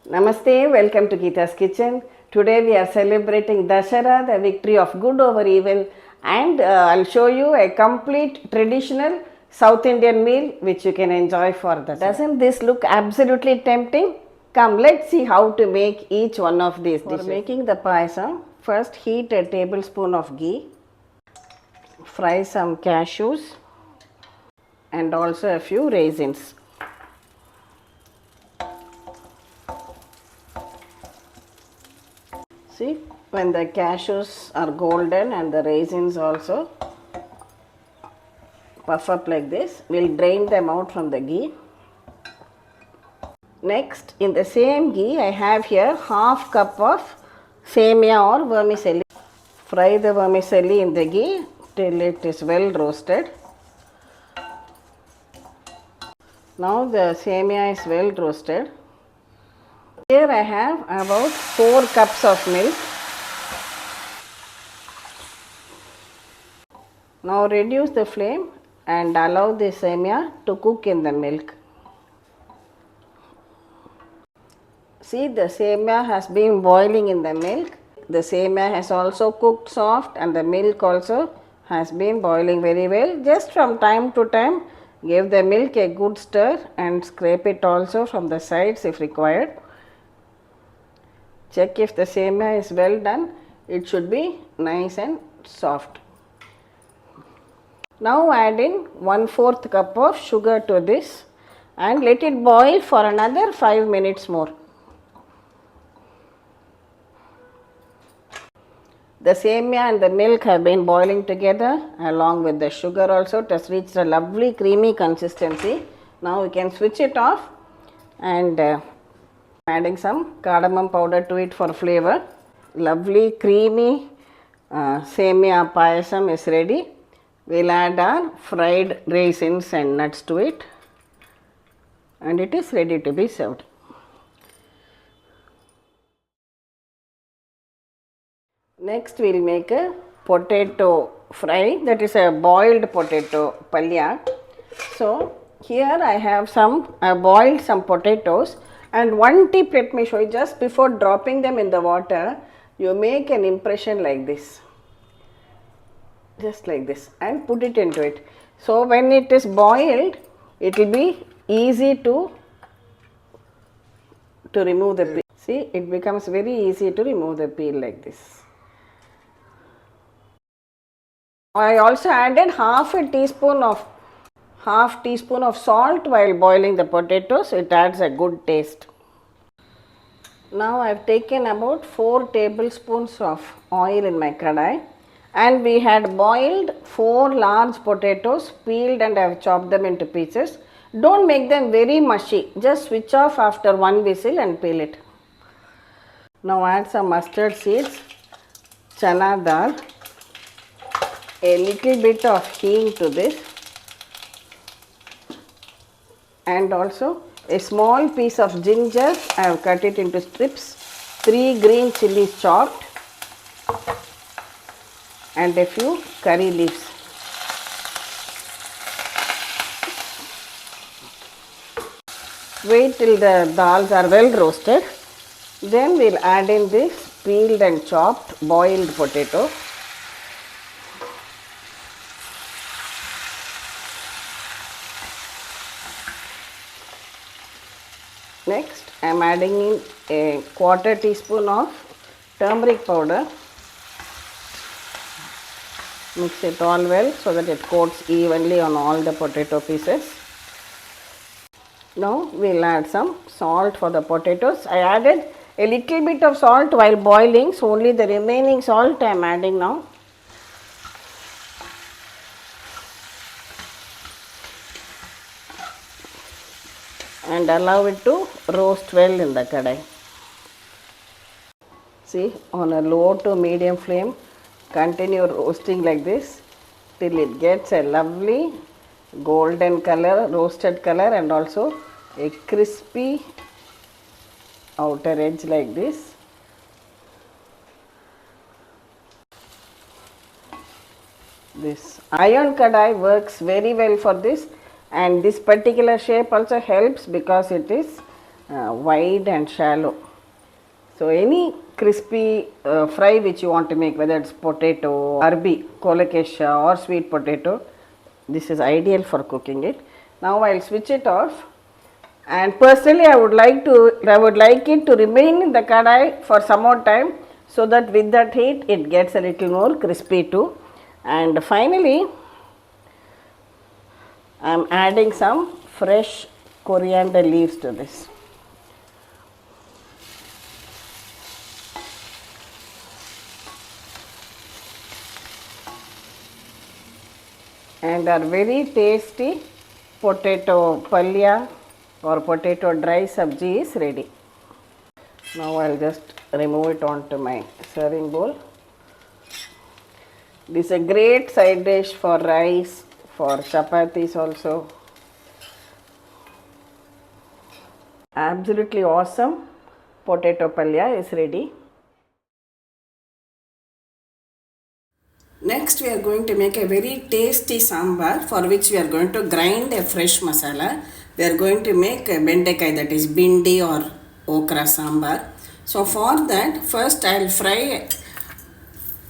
Namaste, welcome to Geeta's Kitchen. Today we are celebrating Dussehra, the victory of good over evil, and I'll show you a complete traditional South Indian meal which you can enjoy for Dussehra. Doesn't this look absolutely tempting? Come, let's see how to make each one of these dishes. For making the payasam, first heat a tablespoon of ghee, fry some cashews and also a few raisins. See, when the cashews are golden and the raisins also puff up like this, we'll drain them out from the ghee. Next, in the same ghee, I have here half cup of semiya or vermicelli. Fry the vermicelli in the ghee till it is well roasted. Now the semiya is well roasted. Here I have about 4 cups of milk. Now reduce the flame and allow the semiya to cook in the milk. See, the semiya has been boiling in the milk. The semiya has also cooked soft and the milk also has been boiling very well. Just from time to time, give the milk a good stir and scrape it also from the sides if required. Check if the semiya is well done. It should be nice and soft. Now add in 1/4 cup of sugar to this and let it boil for another 5 minutes more. The semiya and the milk have been boiling together along with the sugar also. It has reached a lovely creamy consistency. Now we can switch it off and adding some cardamom powder to it for flavor. Lovely creamy semiya payasam is ready. We'll add our fried raisins and nuts to it and it is ready to be served. Next we'll make a potato fry, that is a boiled potato palya. So here I have boiled some potatoes. And one tip let me show you, just before dropping them in the water, you make an impression like this, just like this, and put it into it. So when it is boiled, it will be easy to remove the peel. See, it becomes very easy to remove the peel like this. I also added half teaspoon of salt while boiling the potatoes. It adds a good taste. Now I have taken about 4 tablespoons of oil in my kadai and we had boiled 4 large potatoes, peeled and I have chopped them into pieces. Don't make them very mushy, just switch off after 1 whistle and peel it. Now add some mustard seeds, chana dal, a little bit of hing to this, and also a small piece of ginger. I have cut it into strips, 3 green chilies chopped and a few curry leaves. Wait till the dals are well roasted, then we will add in this peeled and chopped boiled potato. Next, I am adding in a 1/4 teaspoon of turmeric powder. Mix it all well so that it coats evenly on all the potato pieces. Now we will add some salt for the potatoes. I added a little bit of salt while boiling, so only the remaining salt I am adding now. And allow it to roast well in the kadai. See, on a low to medium flame, continue roasting like this till it gets a lovely golden color, roasted color, and also a crispy outer edge like this. This iron kadai works very well for this, and this particular shape also helps because it is wide and shallow. So any crispy fry which you want to make, whether it's potato, arbi, kolakesha or sweet potato, this is ideal for cooking it. Now I'll switch it off, and personally I would like it to remain in the kadai for some more time, so that with that heat it gets a little more crispy too. And finally I am adding some fresh coriander leaves to this. And our very tasty potato palya or potato dry sabji is ready. Now I'll just remove it onto my serving bowl. This is a great side dish for rice, for chapatis also. Absolutely awesome potato palya is ready. Next we are going to make a very tasty sambar, for which we are going to grind a fresh masala. We are going to make a Vendakai, that is bindi or okra sambar. So for that, first I will fry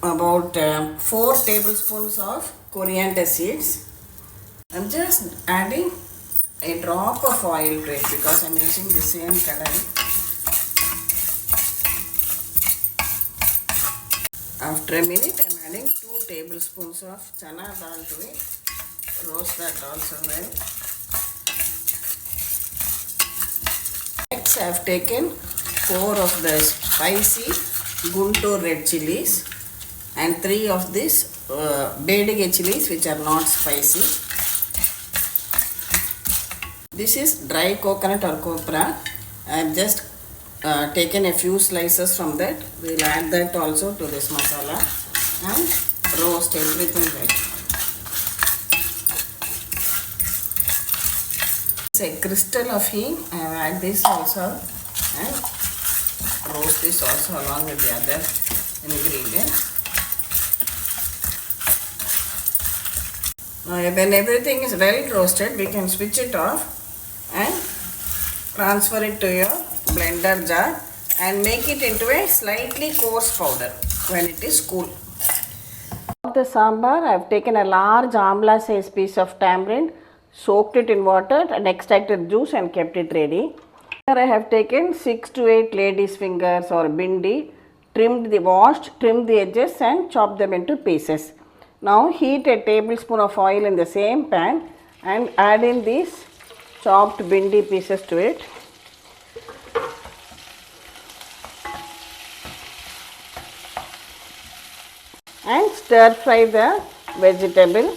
about 4 tablespoons of coriander seeds. I am just adding a drop of oil to it because I am using the same kadai. After a minute, I am adding 2 tablespoons of chana dal to it. Roast that also well. Next, I have taken 4 of the spicy Guntur red chilies and 3 of these bedige chilies which are not spicy. This is dry coconut or copra. I have just taken a few slices from that. We will add that also to this masala and roast everything well. It's a crystal of hing. I have add this also and roast this also along with the other ingredients. Now when everything is well roasted, we can switch it off and transfer it to your blender jar and make it into a slightly coarse powder when it is cool. For the sambar, I have taken a large amla size piece of tamarind, soaked it in water and extracted juice and kept it ready. Here I have taken 6 to 8 ladies' fingers or bindi, trimmed the edges and chopped them into pieces. Now heat a tablespoon of oil in the same pan and add in these chopped bindi pieces to it. And stir fry the vegetable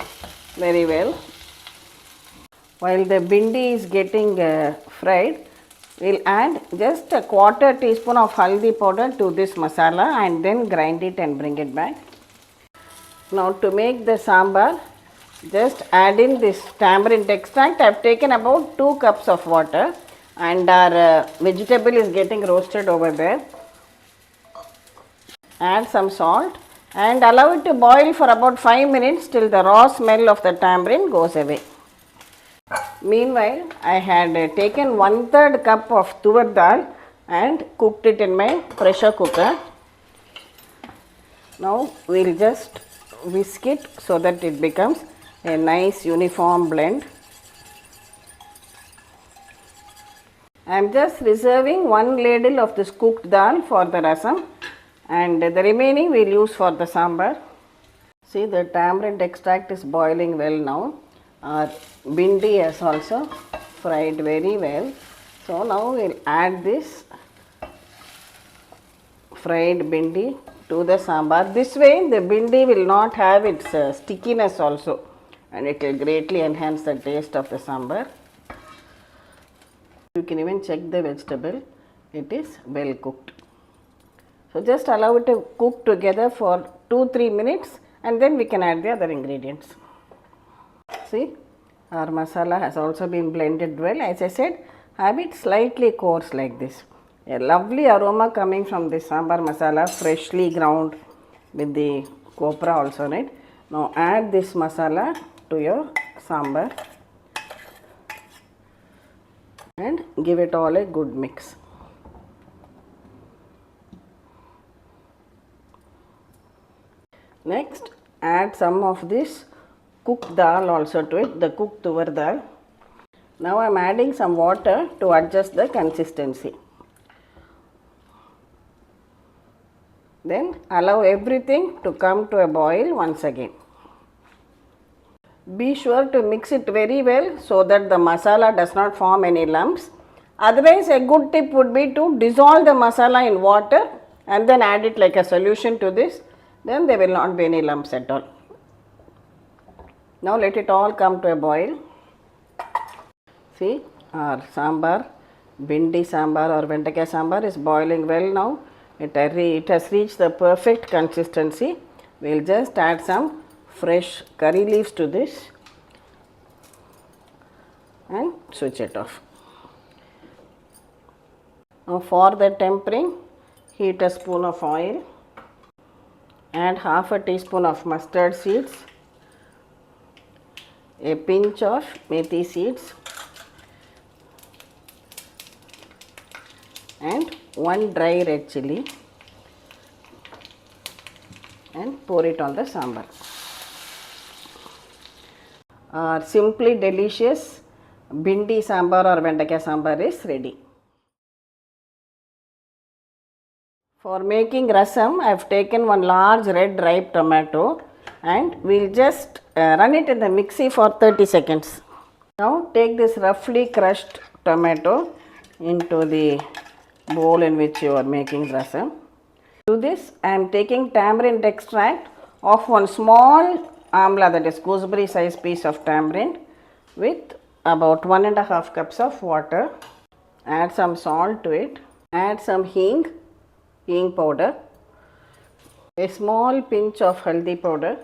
very well. While the bindi is getting fried, we will add just a quarter teaspoon of haldi powder to this masala and then grind it and bring it back. Now to make the sambar, just add in this tamarind extract. I have taken about 2 cups of water and our vegetable is getting roasted over there. Add some salt and allow it to boil for about 5 minutes till the raw smell of the tamarind goes away. Meanwhile, I had taken 1/3 cup of tuvar dal and cooked it in my pressure cooker. Now we will just whisk it so that it becomes a nice uniform blend. I am just reserving 1 ladle of this cooked dal for the rasam and the remaining we will use for the sambar. See, the tamarind extract is boiling well now. Our bindi has also fried very well. So now we will add this fried bindi to the sambar. This way the bindi will not have its stickiness also and it will greatly enhance the taste of the sambar. You can even check the vegetable, it is well cooked. So just allow it to cook together for 2-3 minutes and then we can add the other ingredients. See, our masala has also been blended well. As I said, have it slightly coarse like this. A lovely aroma coming from this sambar masala, freshly ground with the copra also in it. Now add this masala to your sambar. and give it all a good mix. Next, add some of this cooked dal also to it, the cooked tuvar dal. Now I am adding some water to adjust the consistency. Then allow everything to come to a boil once again. Be sure to mix it very well so that the masala does not form any lumps. Otherwise, a good tip would be to dissolve the masala in water and then add it like a solution to this. Then there will not be any lumps at all. Now let it all come to a boil. See, our sambar, bindi sambar or Vendakai Sambar is boiling well now. It has reached the perfect consistency. We will just add some fresh curry leaves to this and switch it off. Now for the tempering, heat a spoon of oil, add half a teaspoon of mustard seeds, a pinch of methi seeds and one dry red chilli and pour it on the sambar. Our simply delicious bindi sambar or Vendakai sambar is ready. For making rasam, I have taken one large red ripe tomato and we will just run it in the mixie for 30 seconds. Now take this roughly crushed tomato into the bowl in which you are making rasam. To this, I am taking tamarind extract of one small amla, that is gooseberry size piece of tamarind, with about 1.5 cups of water. Add some salt to it. Add some hing powder, a small pinch of haldi powder,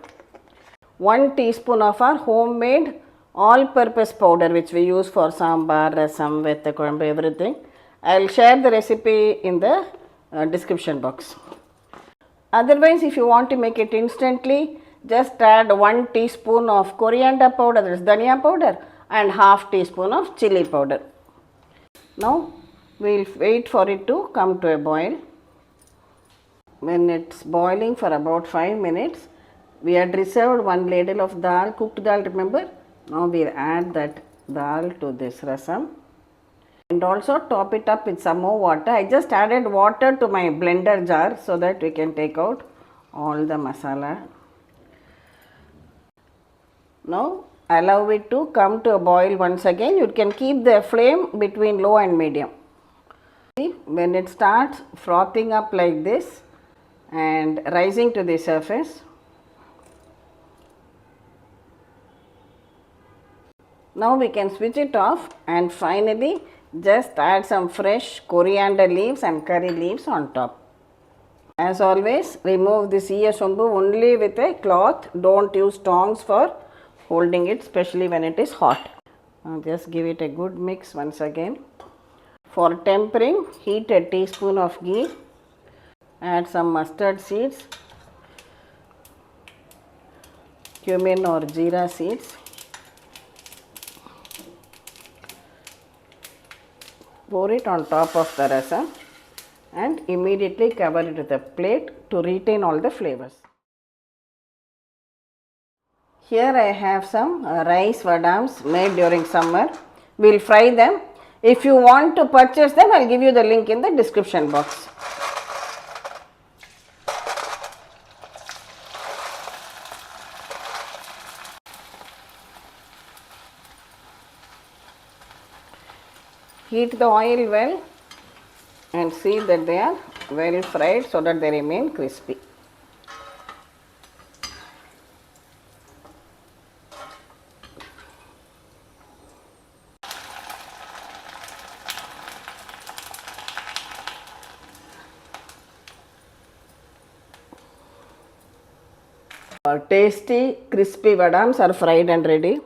1 teaspoon of our homemade all-purpose powder which we use for sambar, rasam, vetta kolambu, everything. I will share the recipe in the description box. Otherwise, if you want to make it instantly, just add 1 teaspoon of coriander powder, that is dhania powder, and half teaspoon of chili powder. Now, we will wait for it to come to a boil. When it's boiling for about 5 minutes, we had reserved 1 ladle of dal, cooked dal, remember? Now we will add that dal to this rasam and also top it up with some more water. I just added water to my blender jar so that we can take out all the masala. Now allow it to come to a boil once again. You can keep the flame between low and medium. See, when it starts frothing up like this and rising to the surface, now we can switch it off and finally just add some fresh coriander leaves and curry leaves on top. As always, remove this sombu only with a cloth. Don't use tongs for holding it, especially when it is hot. Now just give it a good mix once again. For tempering, heat a teaspoon of ghee. Add some mustard seeds, cumin or jeera seeds. Pour it on top of the rasam and immediately cover it with a plate to retain all the flavors. Here I have some rice vadams made during summer. We will fry them. If you want to purchase them, I will give you the link in the description box. Heat the oil well and see that they are well fried so that they remain crispy. Our tasty crispy vadams are fried and ready.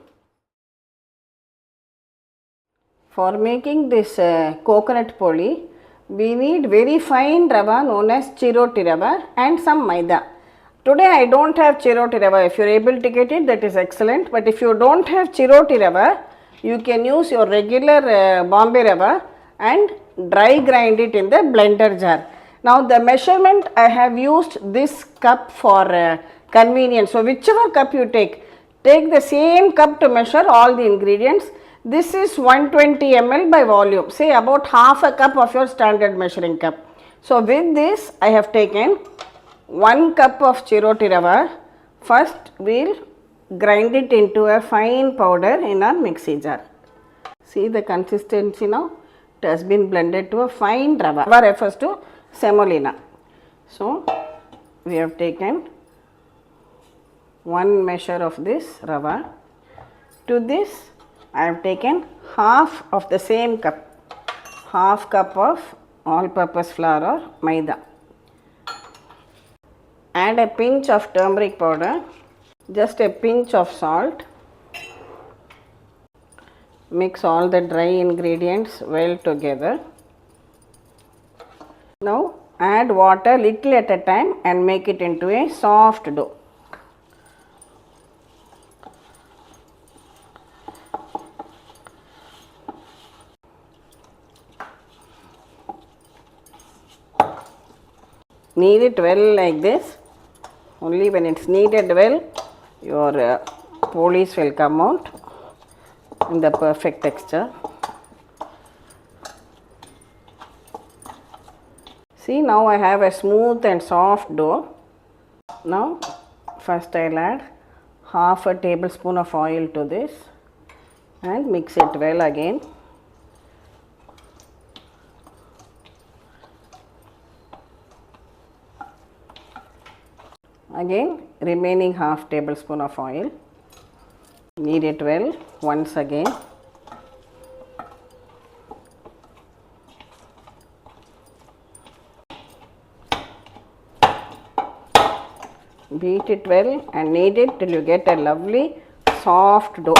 For making this coconut poli, we need very fine rava known as chiroti rava and some maida. Today I don't have chiroti rava. If you are able to get it, that is excellent. But if you don't have chiroti rava, you can use your regular Bombay rava and dry grind it in the blender jar. Now the measurement I have used this cup for convenience. So whichever cup you take the same cup to measure all the ingredients. This is 120 ml by volume, say about half a cup of your standard measuring cup. So with this I have taken 1 cup of chiroti rava. First we will grind it into a fine powder in our mixie jar. See the consistency now, it has been blended to a fine rava. Rava refers to semolina. So we have taken 1 measure of this rava. To this I have taken half of the same cup, half cup of all purpose flour or maida. Add a pinch of turmeric powder, just a pinch of salt. Mix all the dry ingredients well together. Now add water little at a time and make it into a soft dough. Knead it well like this. Only when it's kneaded well, your polis will come out in the perfect texture. See, now I have a smooth and soft dough. Now first I will add half a tablespoon of oil to this and mix it well again. Again remaining half tablespoon of oil. Knead it well once again. Beat it well and knead it till you get a lovely soft dough.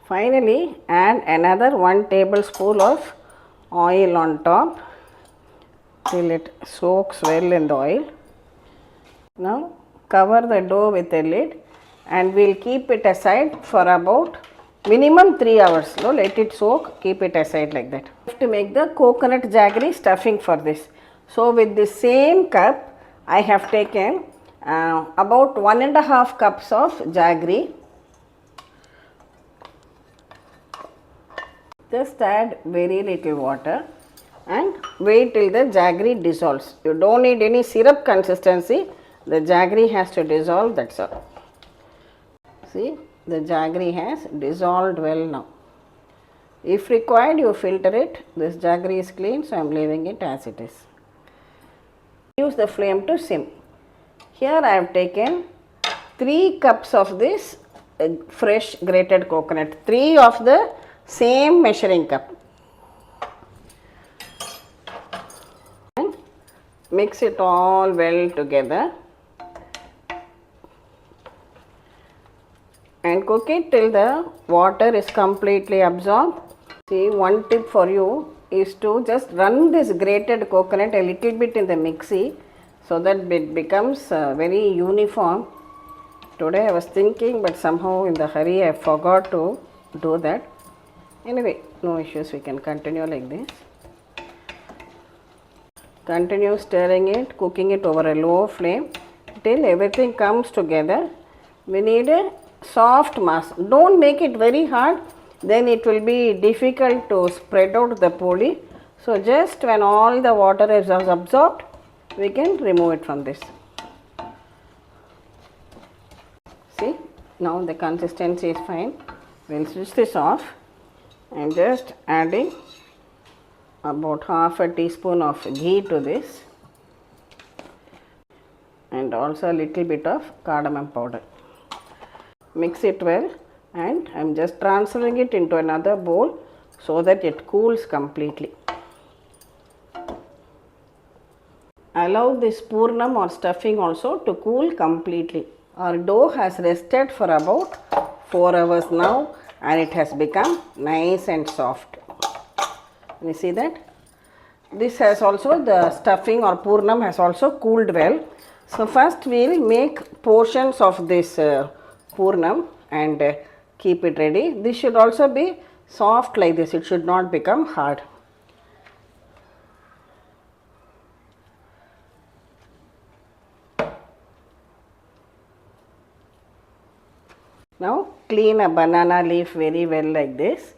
Finally, add another 1 tablespoon of oil on top till it soaks well in the oil. Now cover the dough with a lid and we will keep it aside for about minimum 3 hours. So let it soak, keep it aside like that. We have to make the coconut jaggery stuffing for this. So with the same cup I have taken about 1.5 cups of jaggery. Just add very little water and wait till the jaggery dissolves. You don't need any syrup consistency, the jaggery has to dissolve, that's all. See, the jaggery has dissolved well now. If required, you filter it. This jaggery is clean, so I am leaving it as it is. Use the flame to sim. Here I have taken 3 cups of this fresh grated coconut, 3 of the same measuring cup. And mix it all well together and cook it till the water is completely absorbed. See, one tip for you is to just run this grated coconut a little bit in the mixie so that it becomes very uniform. Today I was thinking, but somehow in the hurry I forgot to do that. Anyway, no issues, we can continue like this. Continue stirring it, cooking it over a low flame till everything comes together. We need a soft mass. Don't make it very hard, then it will be difficult to spread out the poli. So just when all the water is absorbed, we can remove it from this. See, now the consistency is fine. We'll switch this off. I am just adding about half a teaspoon of ghee to this and also a little bit of cardamom powder. Mix it well and I am just transferring it into another bowl so that it cools completely. Allow this purnam or stuffing also to cool completely. Our dough has rested for about 4 hours now and it has become nice and soft. You see that? This has also, the stuffing or purnam has also cooled well. So first we will make portions of this purnam and keep it ready. This should also be soft like this, it should not become hard. Now clean a banana leaf very well like this.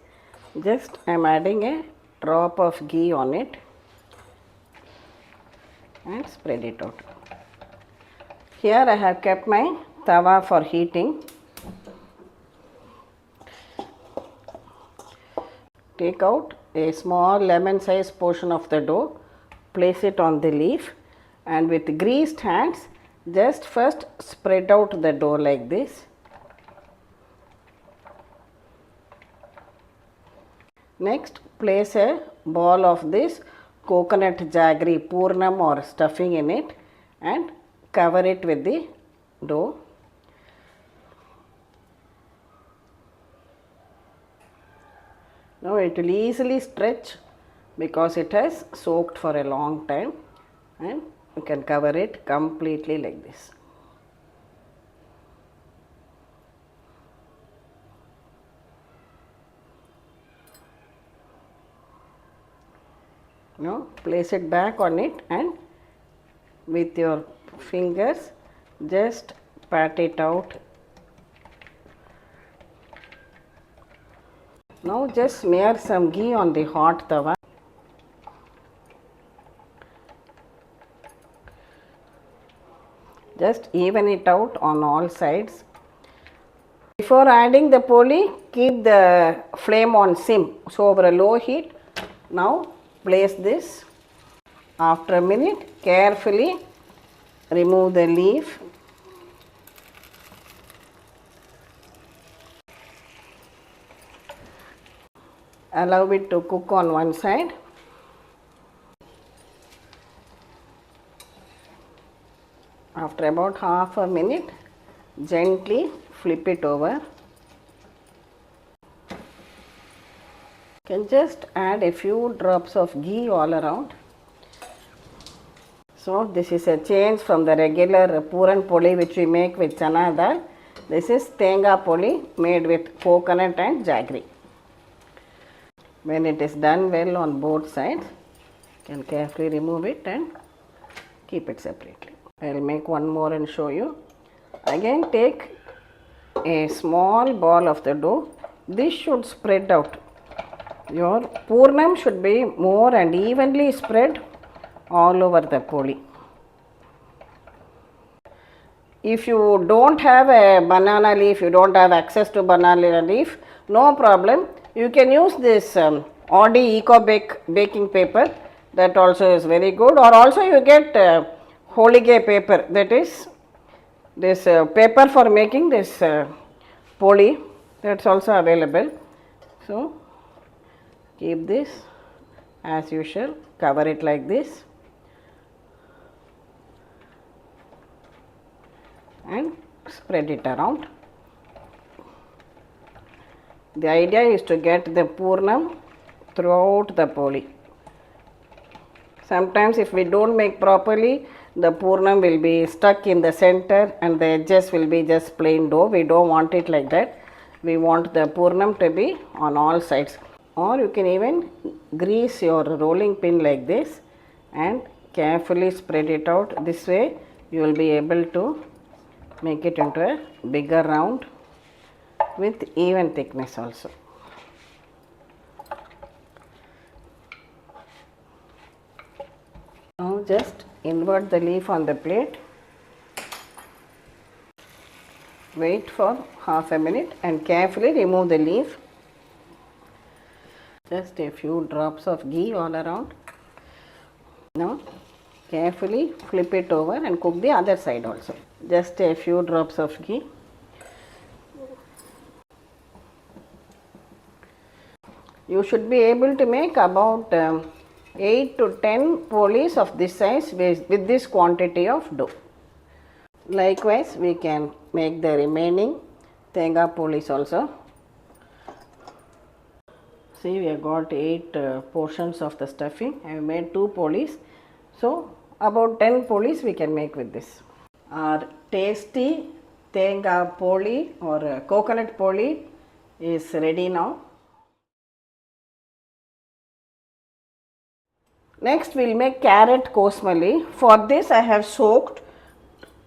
Just I am adding a drop of ghee on it and spread it out. Here I have kept my tawa for heating. Take out a small lemon sized portion of the dough, place it on the leaf, and with greased hands just first spread out the dough like this. Next, place a ball of this coconut jaggery purnam or stuffing in it and cover it with the dough. Now it will easily stretch because it has soaked for a long time, and you can cover it completely like this. Now place it back on it and with your fingers just pat it out. Now just smear some ghee on the hot tawa. Just even it out on all sides. Before adding the poli, keep the flame on sim, so over a low heat. Now place this. After a minute, carefully remove the leaf. Allow it to cook on one side. After about half a minute, gently flip it over. You can just add a few drops of ghee all around. So this is a change from the regular puran poli which we make with chana dal. This is tenga poli made with coconut and jaggery. When it is done well on both sides, you can carefully remove it and keep it separately. I will make one more and show you. Again take a small ball of the dough. This should spread out. Your purnam should be more and evenly spread all over the poli. If you don't have a banana leaf, you don't have access to banana leaf, no problem. You can use this Audi Eco baking paper, that also is very good, or also you get holige paper, that is this paper for making this poli, that's also available. So keep this as usual, cover it like this and spread it around. The idea is to get the purnam throughout the poli. Sometimes if we don't make properly, the purnam will be stuck in the center and the edges will be just plain dough. We don't want it like that. We want the purnam to be on all sides. Or you can even grease your rolling pin like this and carefully spread it out. This way you will be able to make it into a bigger round with even thickness also. Now just invert the leaf on the plate. Wait for half a minute and carefully remove the leaf. Just a few drops of ghee all around. Now carefully flip it over and cook the other side also. Just a few drops of ghee. You should be able to make about 8 to 10 polis of this size with this quantity of dough. Likewise, we can make the remaining tenga polis also. See, we have got 8 portions of the stuffing. I have made 2 polis. So, about 10 polis we can make with this. Our tasty tenga poli or coconut poli is ready now. Next we will make carrot kosmalli. For this I have soaked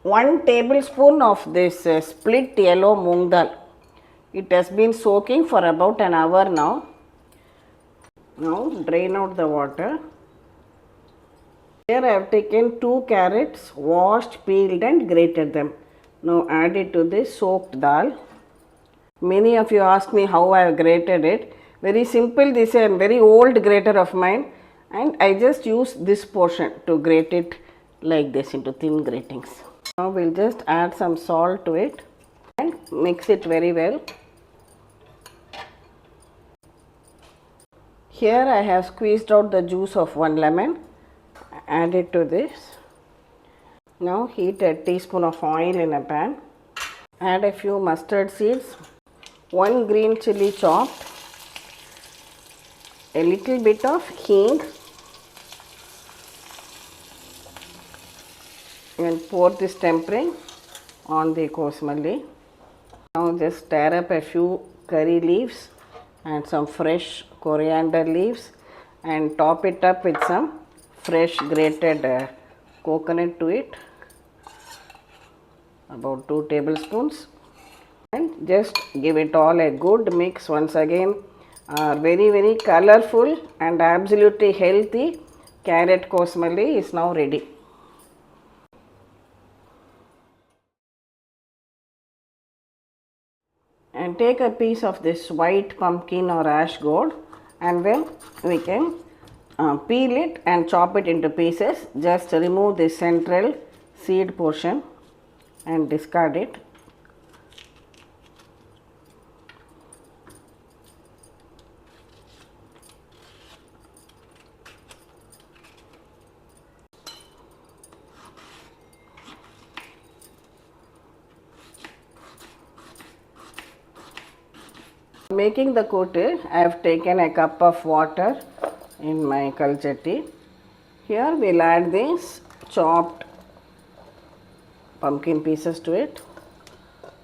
1 tablespoon of this split yellow moong dal. It has been soaking for about an hour now. Now drain out the water. Here I have taken 2 carrots, washed, peeled and grated them. Now add it to this soaked dal. Many of you ask me how I have grated it. Very simple, this is a very old grater of mine and I just use this portion to grate it like this into thin gratings. Now we will just add some salt to it and mix it very well. Here I have squeezed out the juice of 1 lemon. Add it to this. Now heat a teaspoon of oil in a pan. Add a few mustard seeds, 1 green chilli chopped, a little bit of hing and pour this tempering on the kosmalli. Now just stir up a few curry leaves and some fresh coriander leaves and top it up with some fresh grated coconut to it, about 2 tablespoons, and just give it all a good mix once again. Very colorful and absolutely healthy carrot kosmalli is now ready. And take a piece of this white pumpkin or ash gourd and then we can peel it and chop it into pieces. Just remove the central seed portion and discard it. Making the kootu, I have taken a cup of water in my kalchatti. Here we will add these chopped pumpkin pieces to it,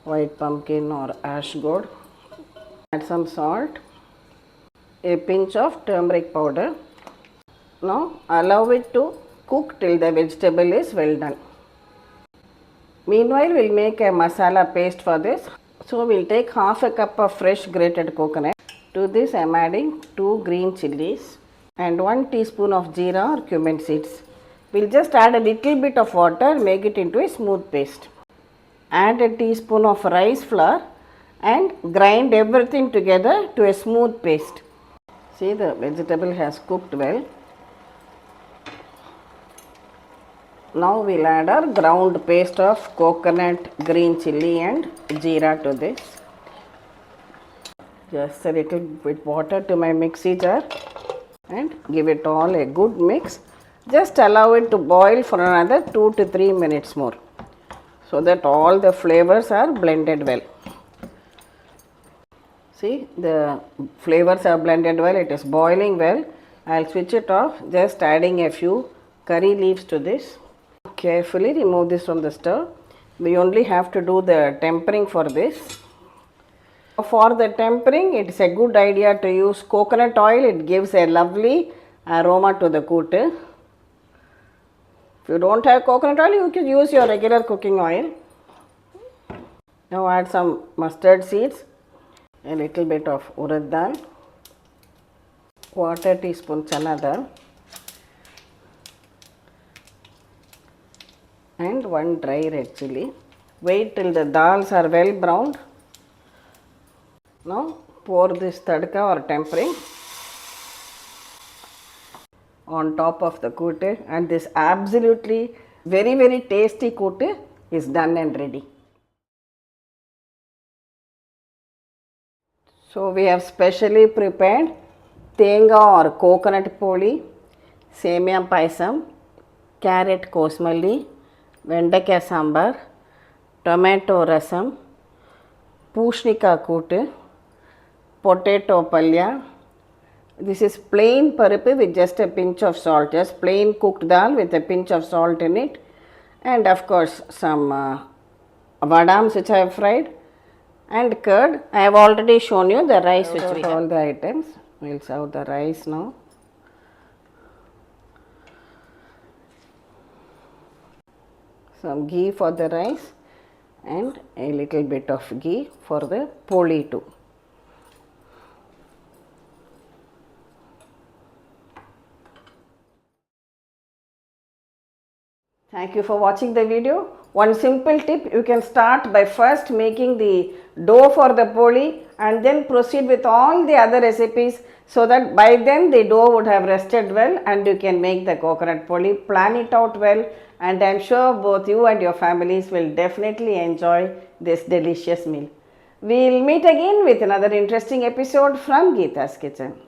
white pumpkin or ash gourd. Add some salt, a pinch of turmeric powder. Now allow it to cook till the vegetable is well done. Meanwhile we will make a masala paste for this. So we will take half a cup of fresh grated coconut. To this I am adding 2 green chillies and 1 teaspoon of jeera or cumin seeds. We will just add a little bit of water, make it into a smooth paste. Add a teaspoon of rice flour and grind everything together to a smooth paste. See, the vegetable has cooked well. Now we will add our ground paste of coconut, green chilli and jeera to this. Just a little bit water to my mixie jar and give it all a good mix. Just allow it to boil for another 2 to 3 minutes more so that all the flavors are blended well. See, the flavors are blended well, it is boiling well. I will switch it off, just adding a few curry leaves to this. Carefully remove this from the stove. We only have to do the tempering for this. For the tempering, it is a good idea to use coconut oil. It gives a lovely aroma to the kootu. If you don't have coconut oil, you can use your regular cooking oil. Now add some mustard seeds, a little bit of urad dal, 1/4 teaspoon chana dal and 1 dry red chilli. Wait till the dals are well browned. Now pour this tadka or tempering on top of the kootu and this absolutely very tasty kootu is done and ready. So we have specially prepared tenga or coconut poli, SemiyaPayasam, carrot Kosmalli, Vendakai Sambar, tomato Rasam, Pushnikai Kootu, potato Palya. This is plain parupu with just a pinch of salt, just plain cooked dal with a pinch of salt in it, and of course some vadams which I have fried, and curd. I have already shown you the rice which we have. All the items. We will serve the rice now. Some ghee for the rice and a little bit of ghee for the poli too. Thank you for watching the video. One simple tip, you can start by first making the dough for the poli and then proceed with all the other recipes, so that by then the dough would have rested well and you can make the coconut poli. Plan it out well, and I am sure both you and your families will definitely enjoy this delicious meal. We will meet again with another interesting episode from Geeta's Kitchen.